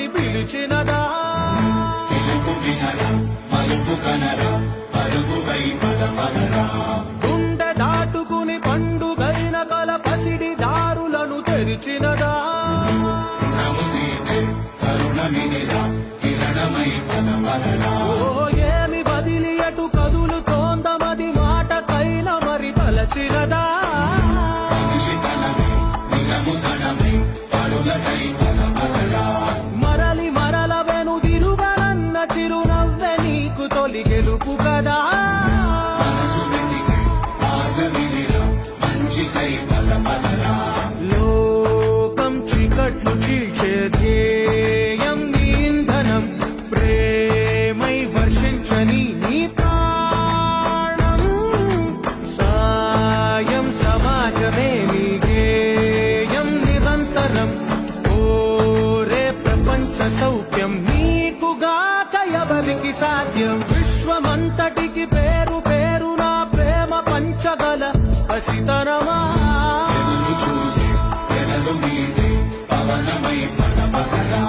అని పిలిచినదా గుండె దాటుకుని పండుగైన కల పసిడి దారులను తెరిచినదా ఏమి బదిలి అటు కదులుతోందమది మాటకైన మరి తలచినదా మరలి మరల వెనుదిరుగనన్న చిరునవ్వె నీకు తొలి గెలుపు కదా లోకం చీకట్లు చీల్చే ధ్యేయం నీ ఇంధనం ప్రేమై వర్షించని నీ ప్రాణం సాయం సమాజమే నీ గేయం నిరంతరం ఓరే ప్రపంచ సౌఖ్యం నీకుగాక ఎవరికి సాధ్యం విశ్వమంతటికి పేరు పేరు నా ప్రేమ పంచగల పసితనమా చూసి పవనమై పడపగరా